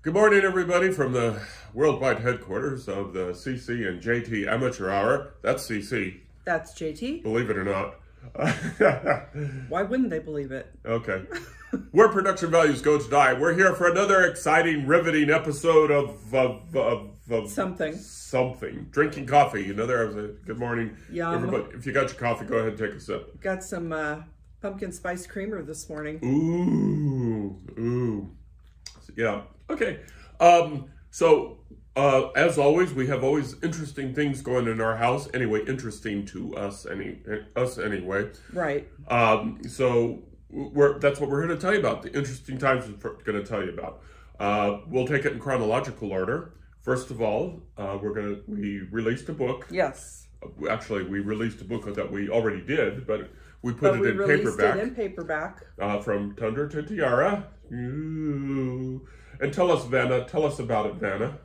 Good morning, everybody, from the worldwide headquarters of the CC and JT Amateur Hour. That's CC. That's JT. Believe it or not. Why wouldn't they believe it? Okay. Where production values go to die. We're here for another exciting, riveting episode of something. Drinking coffee. Good morning, Yum. everybody. If you got your coffee, go ahead and take a sip. Got some pumpkin spice creamer this morning. Ooh. Yeah. Okay. As always, we have always interesting things going in our house. Anyway, interesting to us anyway. Right. That's what we're here to tell you about. The interesting times we're going to tell you about. We'll take it in chronological order. First of all, we released a book. Yes. Actually, we released a book that we already did, but we released it in paperback. From Tundra to Tiara. Ooh. And tell us about it, Vanna.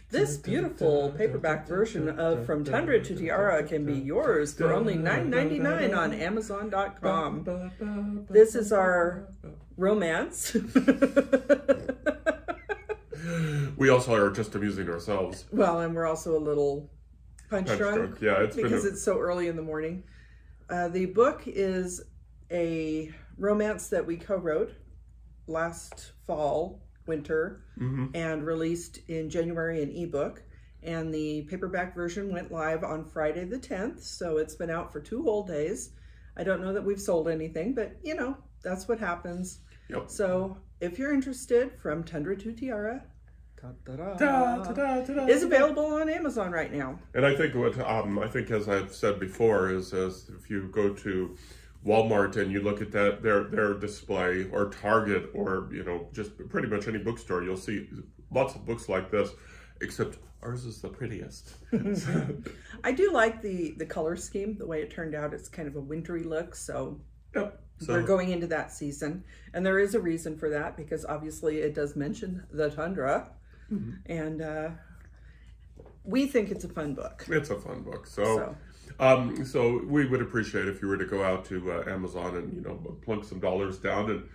This beautiful paperback version of From Tundra to Tiara can be yours for only $9.99 on Amazon.com. This is our romance. We also are just amusing ourselves. Well, and we're also a little punch drunk. Yeah, it's so early in the morning. The book is a romance that we co-wrote last winter, and released in January in ebook, and the paperback version went live on Friday the 10th, so it's been out for 2 whole days. I don't know that we've sold anything, but you know, that's what happens. Yep. So if you're interested, From Tundra to Tiara is available on Amazon right now. And I think as I've said before, is if you go to Walmart and you look at their display, or Target, or just pretty much any bookstore, you'll see lots of books like this, except ours is the prettiest. I do like the color scheme, the way it turned out. It's kind of a wintry look, so yep. We're going into that season, and there is a reason for that, because obviously it does mention the tundra, and we think it's a fun book. It's a fun book, so we would appreciate if you were to go out to Amazon and plunk some dollars down, and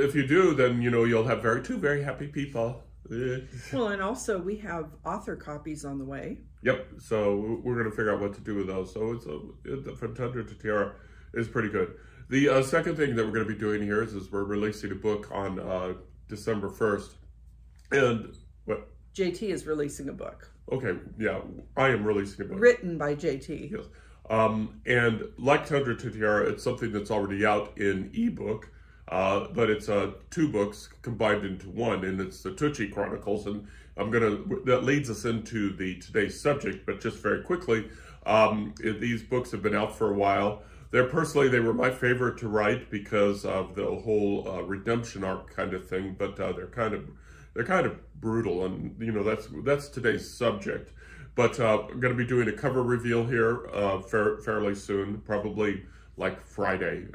if you do, then you'll have two very happy people. Well, and also we have author copies on the way. Yep. So we're going to figure out what to do with those. So From Tundra to Tiara is pretty good. The second thing that we're going to be doing here is we're releasing a book on December 1st, and what? JT is releasing a book. Okay, yeah, I am releasing a book. Written by JT. Yes. And like Tundra to Tiara, it's something that's already out in ebook, but it's 2 books combined into one, and it's the Tucci Chronicles, and that leads us into today's subject, but just very quickly, these books have been out for a while. They were my favorite to write because of the whole redemption arc kind of thing, but they're kind of brutal, and that's today's subject. But I'm going to be doing a cover reveal here fairly soon, probably like Friday.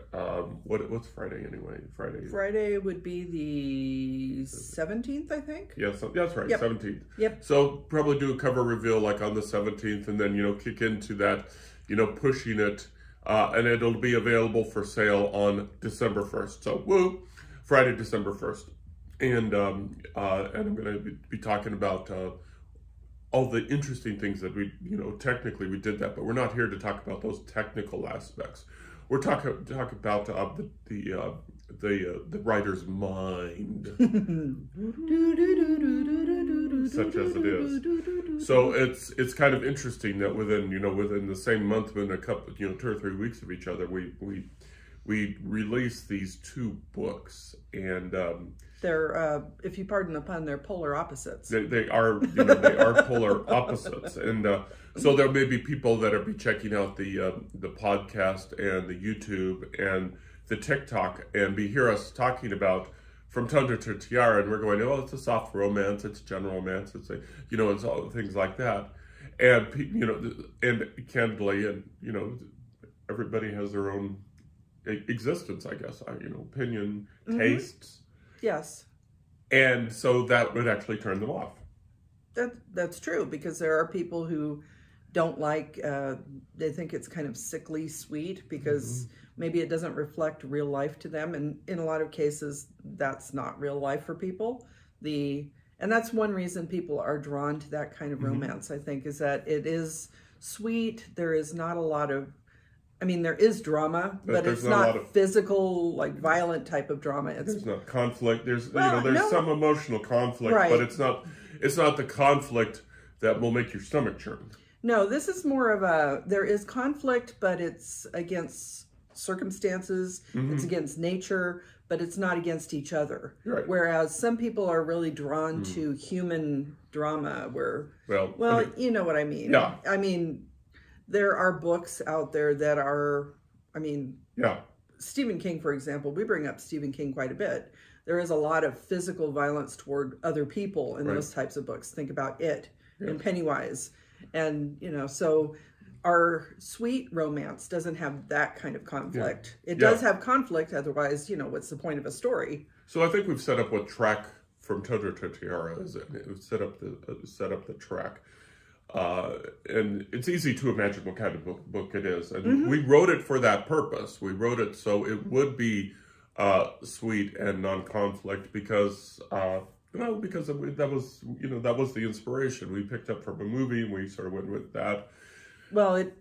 What's Friday anyway? Friday would be the 17th, I think. Yes, that's right. Yep. 17th. Yep. So probably do a cover reveal like on the 17th, and then kick into that, pushing it, and it'll be available for sale on December 1st. So woo, Friday, December 1st. And I'm going to be talking about all the interesting things that we, technically we did that, but we're not here to talk about those technical aspects. We're talk about the writer's mind, such as it is. So it's kind of interesting that within the same month, within a couple, 2 or 3 weeks of each other, we released these 2 books, and they're, if you pardon the pun, they're polar opposites. They are polar opposites, and so there may be people that will be checking out the podcast and the YouTube and the TikTok and hear us talking about From Tundra to Tiara, and we're going, oh, it's a soft romance, it's a general romance, it's it's all things like that, and and candidly, and everybody has their own existence, I guess, opinion, tastes. Yes. And so that would actually turn them off. That's true, because there are people who don't like, they think it's kind of sickly sweet because maybe it doesn't reflect real life to them. And in a lot of cases, that's not real life for people. and that's one reason people are drawn to that kind of romance, I think, is that it is sweet. There is not a lot of, I mean, there is drama, but it's not physical, like violent type of drama. There's not conflict. There's there's some emotional conflict, right, but it's not the conflict that will make your stomach churn. No, this is more of there is conflict, but it's against circumstances, it's against nature, but it's not against each other. Right. Whereas some people are really drawn to human drama where, well, you know what I mean. Yeah. I mean, there are books out there that are, Stephen King, for example, we bring up Stephen King quite a bit. There is a lot of physical violence toward other people in those types of books. Think about It and Pennywise. And, so our sweet romance doesn't have that kind of conflict. It does have conflict, otherwise, what's the point of a story? So I think we've set up what track from Tundra to Tiara is. We've set up the track. And it's easy to imagine what kind of book it is. And we wrote it for that purpose. We wrote it so it would be sweet and non-conflict because that was the inspiration we picked up from a movie, and we sort of went with that. Well, it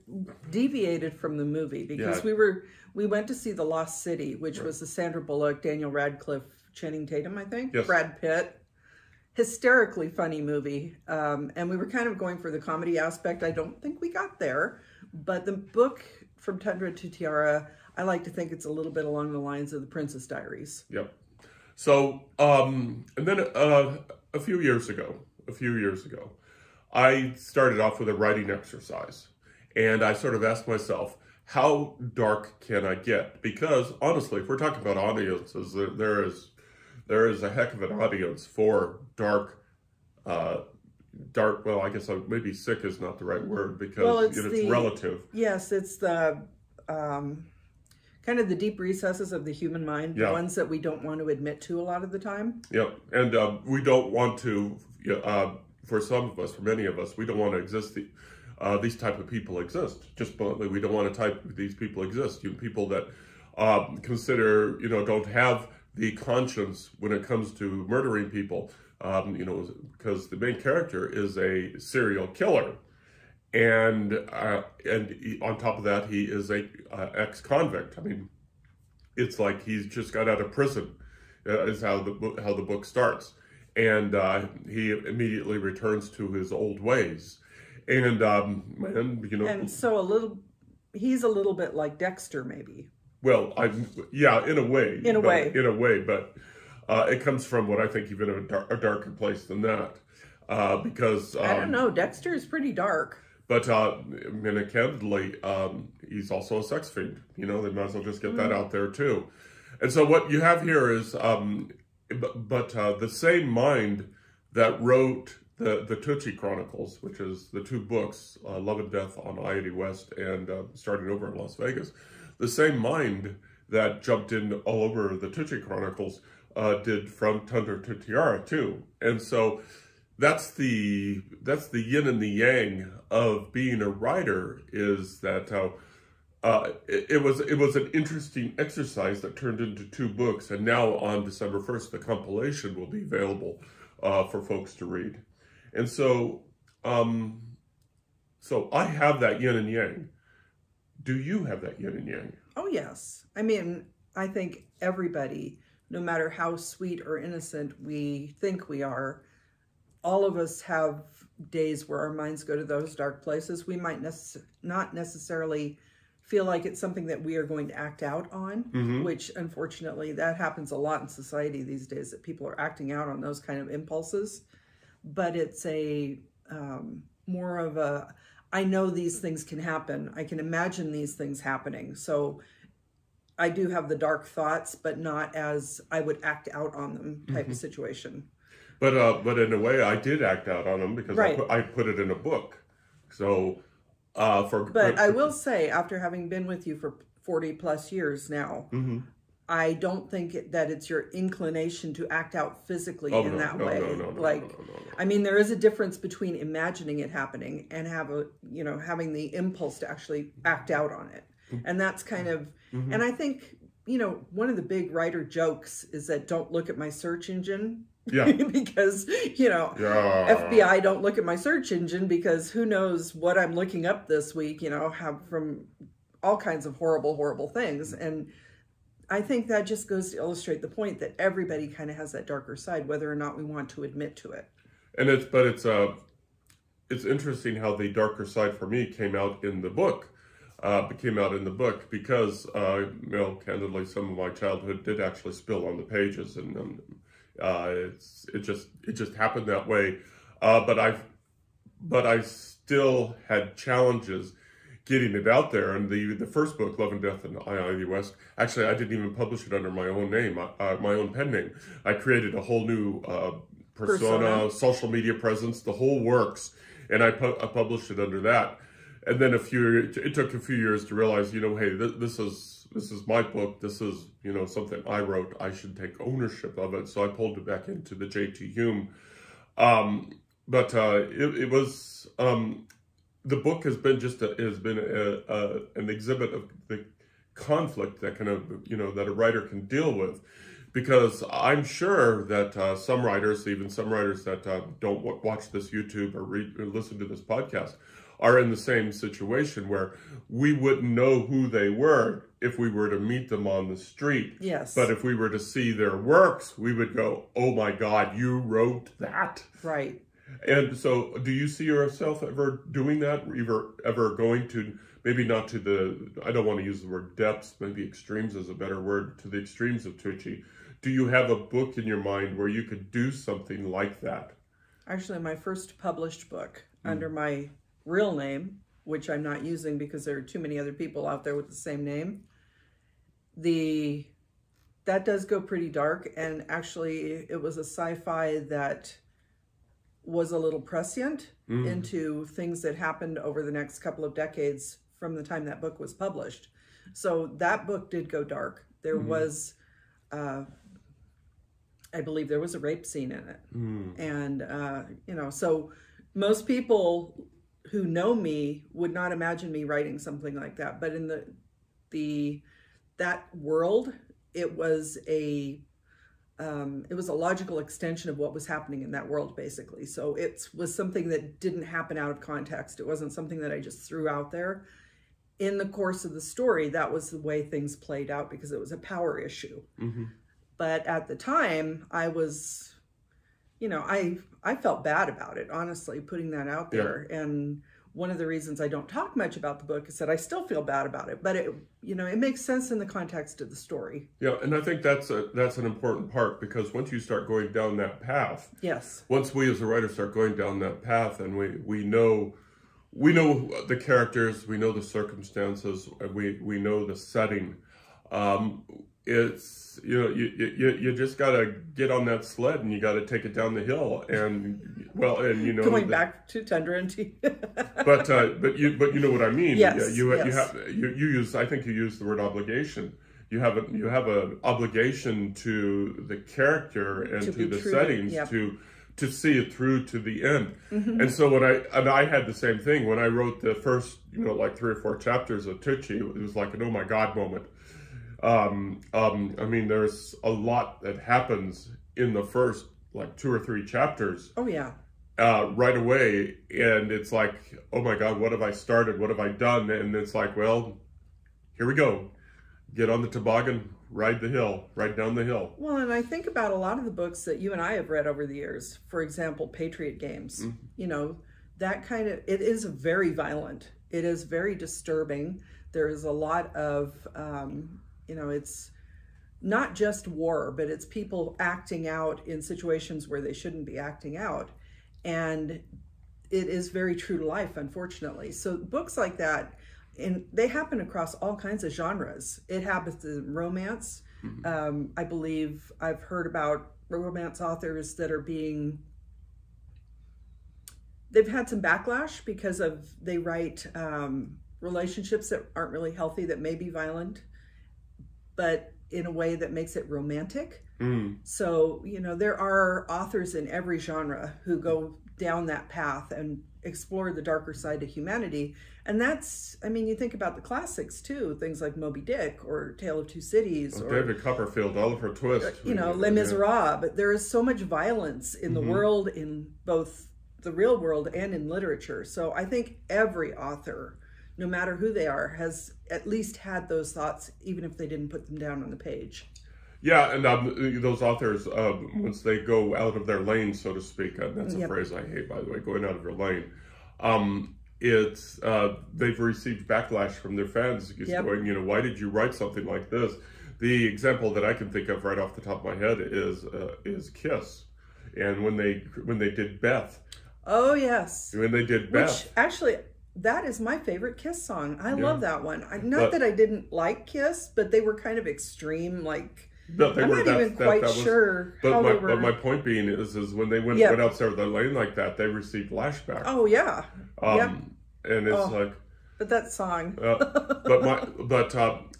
deviated from the movie because we went to see The Lost City, which was the Sandra Bullock, Daniel Radcliffe, Channing Tatum, I think, Brad Pitt. Hysterically funny movie. And we were kind of going for the comedy aspect. I don't think we got there, but the book From Tundra to Tiara, I like to think it's a little bit along the lines of The Princess Diaries. Yep. So, and then a few years ago, I started off with a writing exercise. And I sort of asked myself, how dark can I get? Because honestly, if we're talking about audiences, there is a heck of an audience for dark, well, I guess maybe sick is not the right word because it's relative. Yes, it's the kind of the deep recesses of the human mind, the ones that we don't want to admit to a lot of the time. Yeah, and we don't want to, for some of us, for many of us, we don't want to exist. These type of people exist. Just bluntly, we don't want to type these people exist. People that consider, don't have the conscience when it comes to murdering people, because the main character is a serial killer. And on top of that, he is a ex-convict. I mean, it's like he's just got out of prison, is how the book starts. And he immediately returns to his old ways. And, and so he's a little bit like Dexter, maybe. Well, in a way. In a way, but it comes from what I think even a darker place than that. Because... I don't know, Dexter is pretty dark. But, candidly, he's also a sex fiend. They might as well just get that out there, too. And so what you have here is, the same mind that wrote the Tootsie Chronicles, which is the two books, Love and Death on I-80 West and Starting Over in Las Vegas, the same mind that jumped in all over the Tootsie Chronicles did From Tundra to Tiara, too. And so that's the yin and the yang of being a writer, is that it was an interesting exercise that turned into two books, and now on December 1st, the compilation will be available for folks to read. And so, so I have that yin and yang. Do you have that yin and yang? Oh, yes. I mean, I think everybody, no matter how sweet or innocent we think we are, all of us have days where our minds go to those dark places. We might not necessarily feel like it's something that we are going to act out on, which unfortunately that happens a lot in society these days, that people are acting out on those kind of impulses. But it's more of a, I know these things can happen. I can imagine these things happening. So I do have the dark thoughts, but not as I would act out on them type of situation. But in a way, I did act out on them because I put it in a book. So But I will say, after having been with you for 40 plus years now, I don't think that it's your inclination to act out physically in that way. I mean, there is a difference between imagining it happening and having the impulse to actually act out on it. And that's kind of, and I think, one of the big writer jokes is that don't look at my search engine Yeah. Because, you know, Yeah. FBI don't look at my search engine because who knows what I'm looking up this week, you know, have from all kinds of horrible, horrible things. And I think that just goes to illustrate the point that everybody kind of has that darker side, whether or not we want to admit to it. And it's interesting how the darker side for me came out in the book. Because, you know, candidly, some of my childhood did actually spill on the pages, and it just happened that way. But I still had challenges getting it out there. And the first book, Love and Death in I-80 West, actually, I didn't even publish it under my own name, my own pen name. I created a whole new persona, social media presence, the whole works, and I published it under that. And then it took a few years to realize, you know, hey, this is my book. This is, you know, something I wrote. I should take ownership of it. So I pulled it back into the J.T. Hume. It was the book has been an exhibit of the conflict that kind of, you know, that a writer can deal with. Because I'm sure that some writers that don't watch this YouTube or read or listen to this podcast, are in the same situation where we wouldn't know who they were if we were to meet them on the street. Yes. But if we were to see their works, we would go, oh my God, you wrote that. Right. And so do you see yourself ever doing that? Ever going to, maybe not to the, I don't want to use the word depths, maybe extremes is a better word, to the extremes of Tucci. Do you have a book in your mind where you could do something like that? Actually, my first published book under my real name, which I'm not using because there are too many other people out there with the same name, that does go pretty dark. And actually, it was a sci-fi that was a little prescient into things that happened over the next couple of decades from the time that book was published. So that book did go dark. There was, I believe there was a rape scene in it. And, you know, so most people who know me would not imagine me writing something like that. But in that world, it was a logical extension of what was happening in that world, basically. So it was something that didn't happen out of context. It wasn't something that I just threw out there. In the course of the story, that was the way things played out because it was a power issue. But at the time, I was, you know, I felt bad about it, honestly, putting that out there. Yeah. And one of the reasons I don't talk much about the book is that I still feel bad about it, but it, you know, it makes sense in the context of the story. Yeah, and I think that's an important part, because once you start going down that path, yes, once we as a writer start going down that path, and we know the characters, we know the circumstances, we know the setting. It's, you know, you just got to get on that sled and you got to take it down the hill, and well, and you know, going back to Tundra and Tea. but you know what I mean. Yes, you use, I think you use the word obligation. You have an obligation to the character and to the settings, yep, to see it through to the end. And so I had the same thing when I wrote the first, you know, like 3 or 4 chapters of Tucci. It was like an oh my God moment. I mean, there's a lot that happens in the first like 2 or 3 chapters. Oh yeah. Right away, and it's like, oh my God, what have I started? What have I done? And it's like, well, here we go. Get on the toboggan, ride down the hill. Well, and I think about a lot of the books that you and I have read over the years. For example, Patriot Games. You know, that kind of, it is very violent. It is very disturbing. There is a lot of, you know, it's not just war, but it's people acting out in situations where they shouldn't be acting out. And it is very true to life, unfortunately. So books like that, and they happen across all kinds of genres. It happens in romance. I believe I've heard about romance authors that are they've had some backlash because they write relationships that aren't really healthy, that may be violent, but in a way that makes it romantic. So, you know, there are authors in every genre who go down that path, and explore the darker side of humanity. And that's, I mean, you think about the classics too, things like Moby Dick or Tale of Two Cities, or David Copperfield, Oliver Twist, you know, Les Miserables. There is so much violence in the world, in both the real world and in literature. So I think every author, no matter who they are, has at least had those thoughts, even if they didn't put them down on the page. Yeah, and those authors, once they go out of their lane, so to speak, that's a phrase I hate, by the way, going out of your lane. They've received backlash from their fans, going, you know, why did you write something like this? The example that I can think of right off the top of my head is Kiss, and when they did Beth. Oh yes. When they did Beth. Which actually, that is my favorite Kiss song. I love that one. Not that I didn't like Kiss, but they were kind of extreme, like. I'm not even quite sure how they were. But my point being is when they went outside of their lane like that, they received lashback. Oh yeah. And it's like. But that song.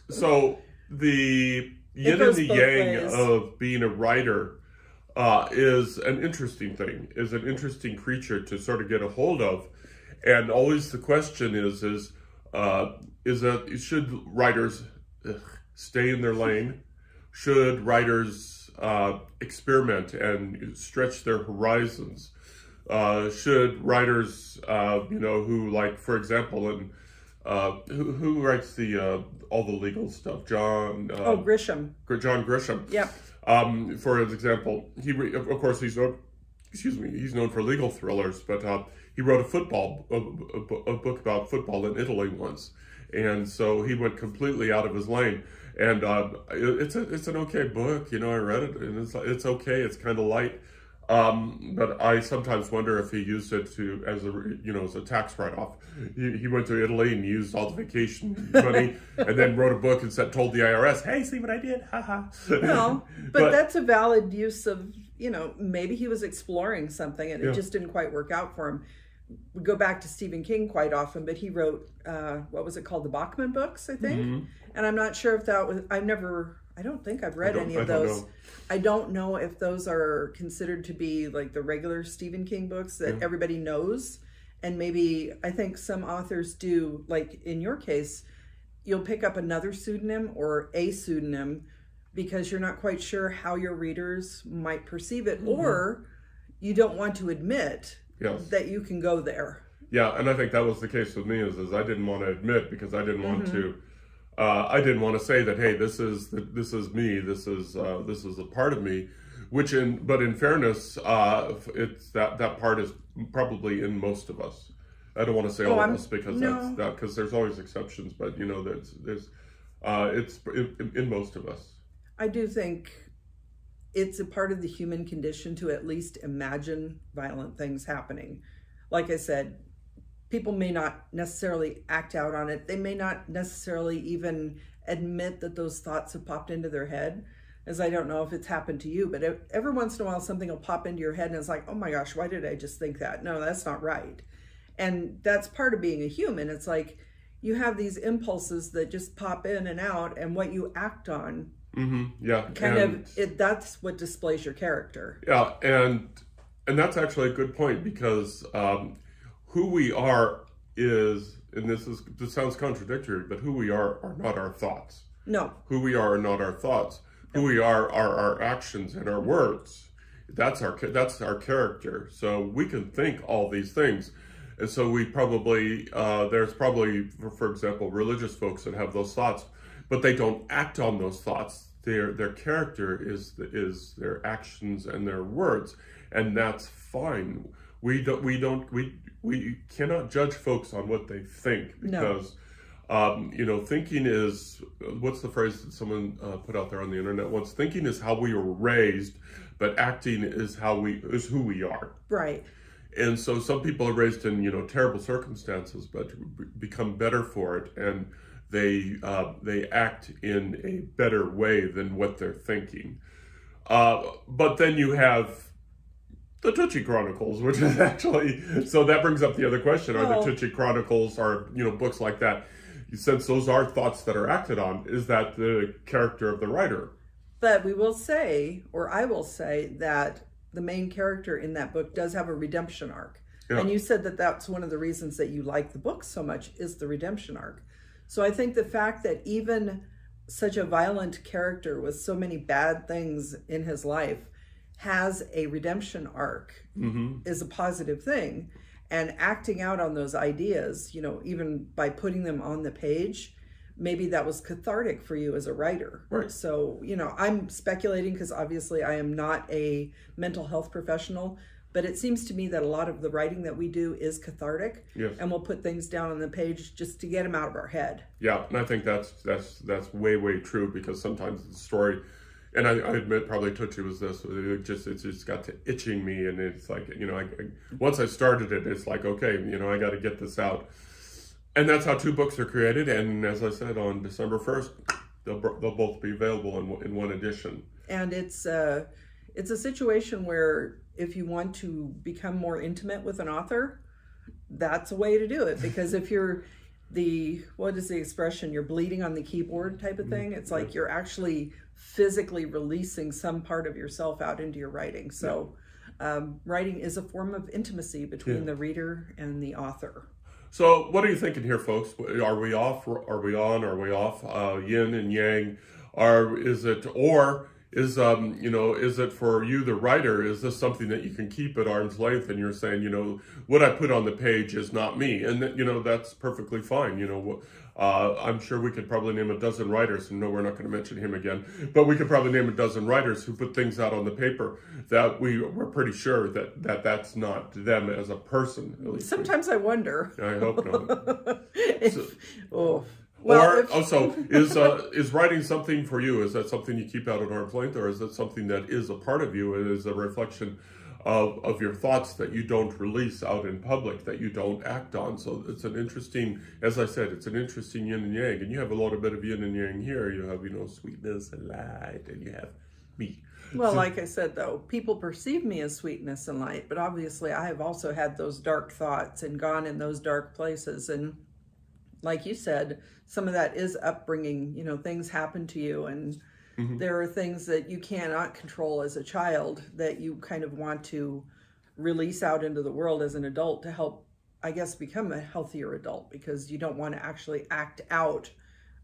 So the yin and the yang of being a writer is an interesting thing. Is an interesting creature to sort of get a hold of, and always the question is that should writers stay in their lane? Should writers experiment and stretch their horizons? Should writers, who, like, for example, who writes all the legal stuff? John Grisham. John Grisham. Yeah. For example, of course he's known for legal thrillers, but he wrote a book about football in Italy once, and so he went completely out of his lane. And it's an okay book, you know. I read it, and it's okay. It's kind of light, but I sometimes wonder if he used it as a tax write-off. He went to Italy and used all the vacation money, and then wrote a book and told the IRS, "Hey, see what I did? Haha." Well, but that's a valid use of, you know, maybe he was exploring something and it just didn't quite work out for him. We go back to Stephen King quite often, but he wrote, what was it called? The Bachman books, I think. And I'm not sure if that was, I don't think I've read any of those. I don't know if those are considered to be like the regular Stephen King books that everybody knows. And maybe, I think some authors do, like in your case, you'll pick up another pseudonym or a pseudonym because you're not quite sure how your readers might perceive it, or you don't want to admit that you can go there. Yeah, and I think that was the case with me. Is I didn't want to admit, because I didn't want to. I didn't want to say that, hey, this is me. This is a part of me. But in fairness, it's that part is probably in most of us. I don't want to say all of us because there's always exceptions. But you know, it's in most of us. I do think it's a part of the human condition to at least imagine violent things happening. Like I said, people may not necessarily act out on it. They may not necessarily even admit that those thoughts have popped into their head. As I don't know if it's happened to you, but every once in a while something will pop into your head and it's like, oh my gosh, why did I just think that? No, that's not right. And that's part of being a human. It's like you have these impulses that just pop in and out, and what you act on that's what displays your character. Yeah, and that's actually a good point, because who we are is, and this sounds contradictory, but who we are not our thoughts. No. Who we are not our thoughts. Who we are our actions and our words. That's our character. So we can think all these things. And so we probably, there's probably, for example, religious folks that have those thoughts, but they don't act on those thoughts. Their character is their actions and their words, and that's fine. We cannot judge folks on what they think, because thinking is, what's the phrase that someone put out there on the internet once? Thinking is how we were raised, but acting is who we are. Right. And so some people are raised in terrible circumstances, but become better for it, and they act in a better way than what they're thinking. But then you have the Tucci Chronicles, which is actually, so that brings up the other question: are the Tucci Chronicles, or books like that? Since those are thoughts that are acted on, is that the character of the writer? But we will say, or I will say, that the main character in that book does have a redemption arc. Yeah. And you said that that's one of the reasons that you like the book so much is the redemption arc. So I think the fact that even such a violent character with so many bad things in his life has a redemption arc is a positive thing. And acting out on those ideas, you know, even by putting them on the page, maybe that was cathartic for you as a writer. Right. So, you know, I'm speculating because obviously I am not a mental health professional, but it seems to me that a lot of the writing that we do is cathartic. Yes. And we'll put things down on the page just to get them out of our head. Yeah, and I think that's way true, because sometimes the story, and I admit probably Tootsie was this, it just got to itching me, and it's like, you know, once I started it, it's like, okay, you know, I got to get this out. And that's how 2 books are created, and as I said, on December 1st, they'll both be available in one edition. And it's a situation where if you want to become more intimate with an author, that's a way to do it. Because if you're what is the expression, you're bleeding on the keyboard type of thing, it's like you're actually physically releasing some part of yourself out into your writing. So writing is a form of intimacy between the reader and the author. So what are you thinking here, folks? Are we off? Are we on? Are we off? Yin and yang? Is it for you, the writer, is this something that you can keep at arm's length, and you're saying, you know, what I put on the page is not me, and you know, that's perfectly fine. You know, I'm sure we could probably name a dozen writers, and no, we're not going to mention him again, but we could probably name a dozen writers who put things out on the paper that we're pretty sure that's not them as a person. At least sometimes I wonder. I hope not. Is writing something for you? Is that something you keep out at arm's length, or is that something that is a part of you? It is a reflection of your thoughts that you don't release out in public, that you don't act on. So it's an interesting, as I said, it's an interesting yin and yang. And you have a lot of bit of yin and yang here. You have, you know, sweetness and light, and you have me. Well, like I said, though, people perceive me as sweetness and light, but obviously I have also had those dark thoughts and gone in those dark places. And like you said, some of that is upbringing. You know, things happen to you, and there are things that you cannot control as a child that you kind of want to release out into the world as an adult to help, I guess, become a healthier adult, because you don't want to actually act out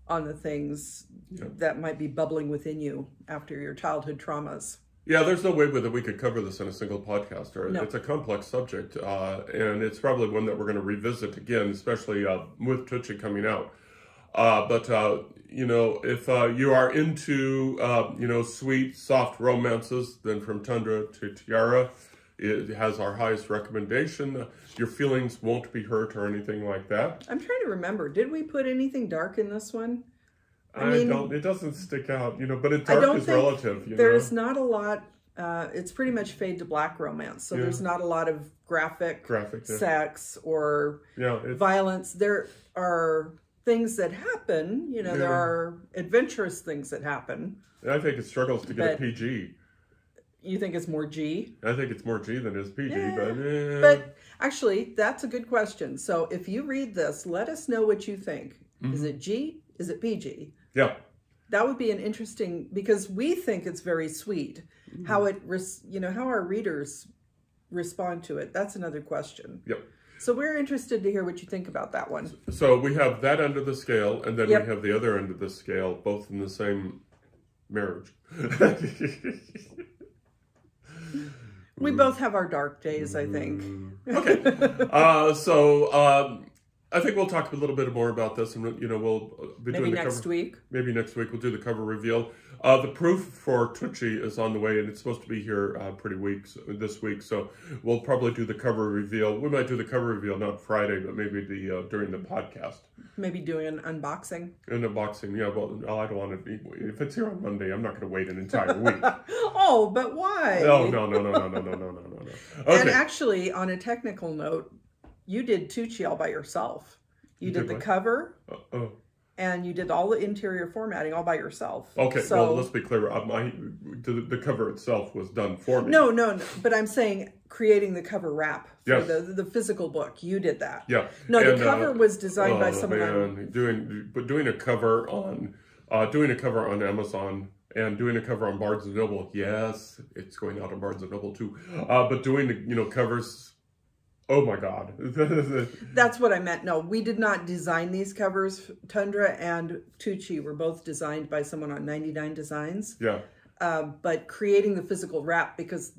on the things that might be bubbling within you after your childhood traumas. Yeah, there's no way that we could cover this in a single podcast. No. It's a complex subject, and it's probably one that we're going to revisit again, especially with Tootsie coming out. You know, if you are into, you know, sweet, soft romances, then From Tundra to Tiara, it has our highest recommendation. Your feelings won't be hurt or anything like that. I'm trying to remember, did we put anything dark in this one? It doesn't stick out, you know, but dark is relative. There's not a lot, it's pretty much fade to black romance. So there's not a lot of graphic sex or violence. There are things that happen, you know, there are adventurous things that happen. And I think it struggles to get a PG. You think it's more G? I think it's more G than it is PG, but actually, that's a good question. So if you read this, let us know what you think. Is it G? Is it PG? Yeah. That would be an interesting, because we think it's very sweet. How how our readers respond to it, that's another question. Yep. So we're interested to hear what you think about that one. So we have that end of the scale, and then we have the other end of the scale, both in the same marriage. We both have our dark days, I think. Okay. I think we'll talk a little bit more about this, and, you know, we'll be doing the cover. Maybe next week we'll do the cover reveal. The proof for Tootsie is on the way, and it's supposed to be here this week. So we'll probably do the cover reveal. We might do the cover reveal not Friday, but maybe during the podcast. Maybe doing an unboxing. An unboxing, yeah. Well, I don't want to be. If it's here on Monday, I'm not going to wait an entire week. Oh, but why? No. Okay. And actually, on a technical note, you did Tootsie all by yourself. You did the cover, and you did all the interior formatting all by yourself. Okay, so, well, let's be clear. The cover itself was done for me. No, but I'm saying creating the cover wrap for the physical book. You did that. Yeah. No, the cover was designed by someone else. Doing a cover on Amazon and doing a cover on Barnes & Noble. Yes, it's going out on Barnes & Noble too. But doing the covers Oh my God. That's what I meant. No, we did not design these covers. Tundra and Tucci were both designed by someone on 99 Designs. Yeah. But creating the physical wrap, because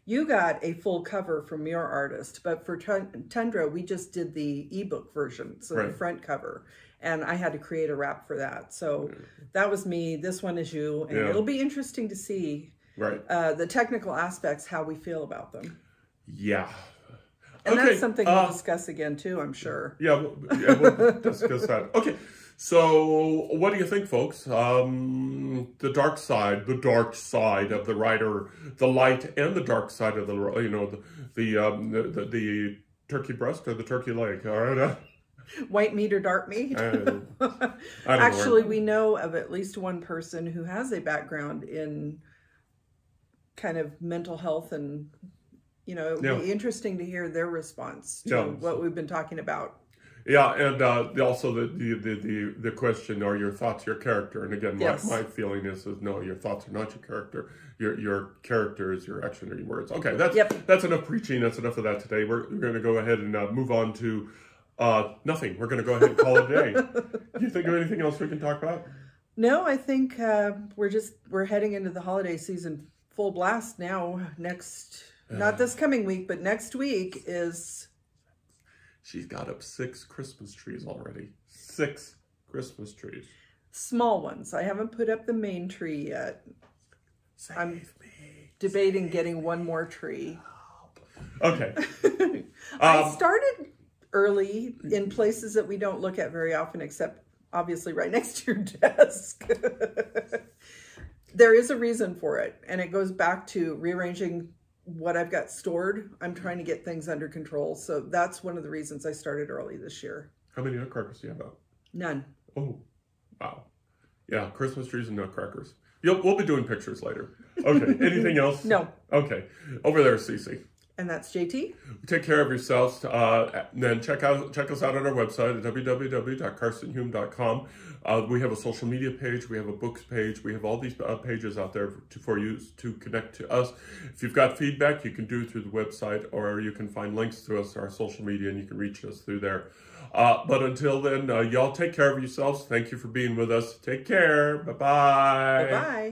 you got a full cover from your artist, but for Tundra, we just did the ebook version, so the front cover, and I had to create a wrap for that. So that was me. This one is you, and it'll be interesting to see the technical aspects, how we feel about them. Yeah. And that's something we'll discuss again too, I'm sure. Yeah, we'll discuss that. Okay. So, what do you think, folks? The dark side of the writer, the light and the dark side of the turkey breast or the turkey leg. All right. White meat or dark meat? Actually, we know of at least one person who has a background in kind of mental health, and it would be interesting to hear their response to what we've been talking about. Yeah, and also the question, are your thoughts your character? And again, my feeling is no, your thoughts are not your character. Your character is your action or your words. Okay, that's enough preaching. That's enough of that today. We're going to go ahead and move on to nothing. We're going to go ahead and call it a day. Do you think of anything else we can talk about? No, I think we're heading into the holiday season full blast now. Not this coming week, but next week is... She's got up 6 Christmas trees already. 6 Christmas trees. Small ones. I haven't put up the main tree yet. I'm debating getting one more tree. Okay. I started early in places that we don't look at very often, except obviously right next to your desk. There is a reason for it, and it goes back to rearranging what I've got stored. I'm trying to get things under control. So that's one of the reasons I started early this year. How many nutcrackers do you have out? None. Oh, wow. Yeah, Christmas trees and nutcrackers. We'll be doing pictures later. Okay, anything else? No. Okay, over there, Cece. And that's JT. Take care of yourselves. Then check us out on our website at www.carsonhume.com. We have a social media page. We have a books page. We have all these pages out there for you to connect to us. If you've got feedback, you can do it through the website, or you can find links to us, our social media, and you can reach us through there. But until then, y'all take care of yourselves. Thank you for being with us. Take care. Bye-bye. Bye-bye.